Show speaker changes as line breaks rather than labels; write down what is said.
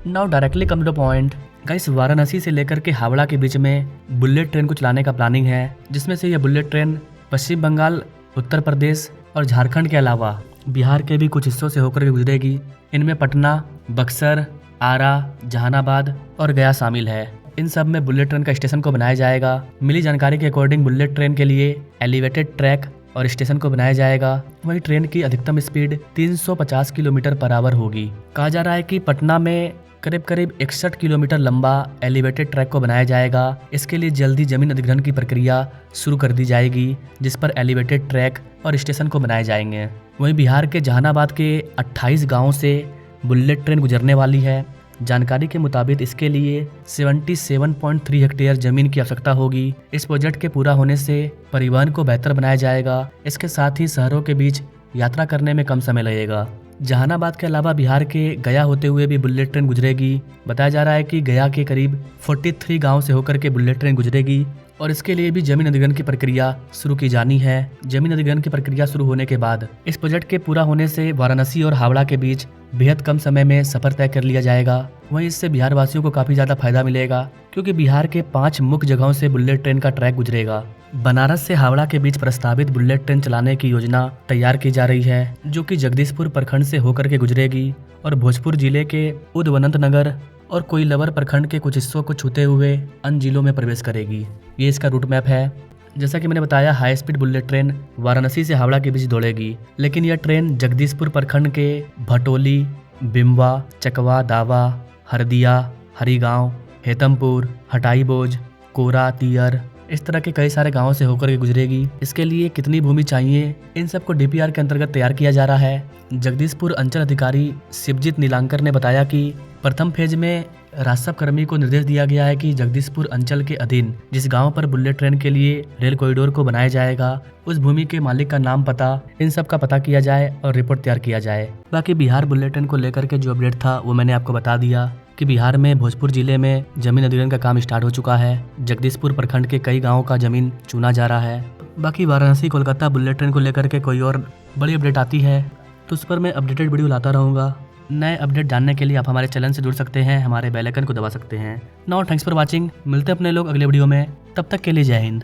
Now directly come to the point. Guys, Varanasi से लेकर के हावड़ा के बीच में बुलेट ट्रेन को चलाने का प्लानिंग है, जिसमें से यह बुलेट ट्रेन पश्चिम बंगाल, उत्तर प्रदेश और झारखंड के अलावा बिहार के भी कुछ हिस्सों से होकर के गुजरेगी। इनमें पटना, बक्सर, आरा, जहानाबाद और गया शामिल है। इन सब में बुलेट ट्रेन का स्टेशन को बनाया जाएगा। मिली जानकारी के अकॉर्डिंग बुलेट ट्रेन के लिए एलिवेटेड ट्रैक और स्टेशन को बनाया जाएगा। वही ट्रेन की अधिकतम स्पीड 350 किलोमीटर पर आवर होगी। कहा जा रहा है कि पटना में करीब करीब 61 किलोमीटर लंबा एलिवेटेड ट्रैक को बनाया जाएगा। इसके लिए जल्दी जमीन अधिग्रहण की प्रक्रिया शुरू कर दी जाएगी, जिस पर एलिवेटेड ट्रैक और स्टेशन को बनाए जाएंगे। वहीं बिहार के जहानाबाद के 28 गाँव से बुलेट ट्रेन गुजरने वाली है। जानकारी के मुताबिक इसके लिए 77.3 हेक्टेयर जमीन की आवश्यकता होगी। इस प्रोजेक्ट के पूरा होने से परिवहन को बेहतर बनाया जाएगा। इसके साथ ही शहरों के बीच यात्रा करने में कम समय लगेगा। जहानाबाद के अलावा बिहार के गया होते हुए भी बुलेट ट्रेन गुजरेगी। बताया जा रहा है कि गया के करीब 43 गांव से होकर के बुलेट ट्रेन गुजरेगी और इसके लिए भी जमीन अधिग्रहण की प्रक्रिया शुरू की जानी है। जमीन अधिग्रहण की प्रक्रिया शुरू होने के बाद इस प्रोजेक्ट के पूरा होने से वाराणसी और हावड़ा के बीच बेहद कम समय में सफर तय कर लिया जाएगा। वहीं इससे बिहार वासियों को काफी ज्यादा फायदा मिलेगा, क्योंकि बिहार के 5 मुख्य जगहों से बुलेट ट्रेन का ट्रैक गुजरेगा। बनारस से हावड़ा के बीच प्रस्तावित बुलेट ट्रेन चलाने की योजना तैयार की जा रही है, जो कि जगदीशपुर प्रखंड से होकर के गुजरेगी और भोजपुर जिले के उदवनंत और कोइलवर प्रखंड के कुछ हिस्सों को छूते हुए अन्य जिलों में प्रवेश करेगी। ये इसका रूट मैप है। जैसा कि मैंने बताया, high speed bullet train Varanasi से हावड़ा के बीच दौड़ेगी, लेकिन यह ट्रेन जगदीशपुर प्रखंड के भटोली, बिम्बा, चकवा, दावा, हरदिया, हरिगांव, हेतमपुर, हटाईबोझ, कोरा, तियर, इस तरह के कई सारे गांवों से होकर के गुजरेगी। इसके लिए कितनी भूमि चाहिए, इन सबको डीपीआर के अंतर्गत तैयार किया जा रहा है। जगदीशपुर अंचल अधिकारी शिवजीत नीलांकर ने बताया कि प्रथम फेज में राजस्व कर्मी को निर्देश दिया गया है कि जगदीशपुर अंचल के अधीन जिस गांव पर बुलेट ट्रेन के लिए रेल कॉरिडोर को बनाया जाएगा, उस भूमि के मालिक का नाम, पता, इन सब का पता किया जाए और रिपोर्ट तैयार किया जाए। बाकी बिहार बुलेट ट्रेन को लेकर के जो अपडेट था वो मैंने आपको बता दिया कि बिहार में भोजपुर जिले में जमीन अधिग्रहण का काम स्टार्ट हो चुका है। जगदीशपुर प्रखंड के कई गाँवों का जमीन चुना जा रहा है। बाकी वाराणसी कोलकाता बुलेट ट्रेन को लेकर के कोई और बड़ी अपडेट आती है तो उस पर मैं अपडेटेड वीडियो लाता रहूँगा। नए अपडेट जानने के लिए आप हमारे चैनल से जुड़ सकते हैं, हमारे बेल आइकन को दबा सकते हैं। Now thanks for watching. मिलते हैं अपने लोग अगले वीडियो में, तब तक के लिए जय हिंद।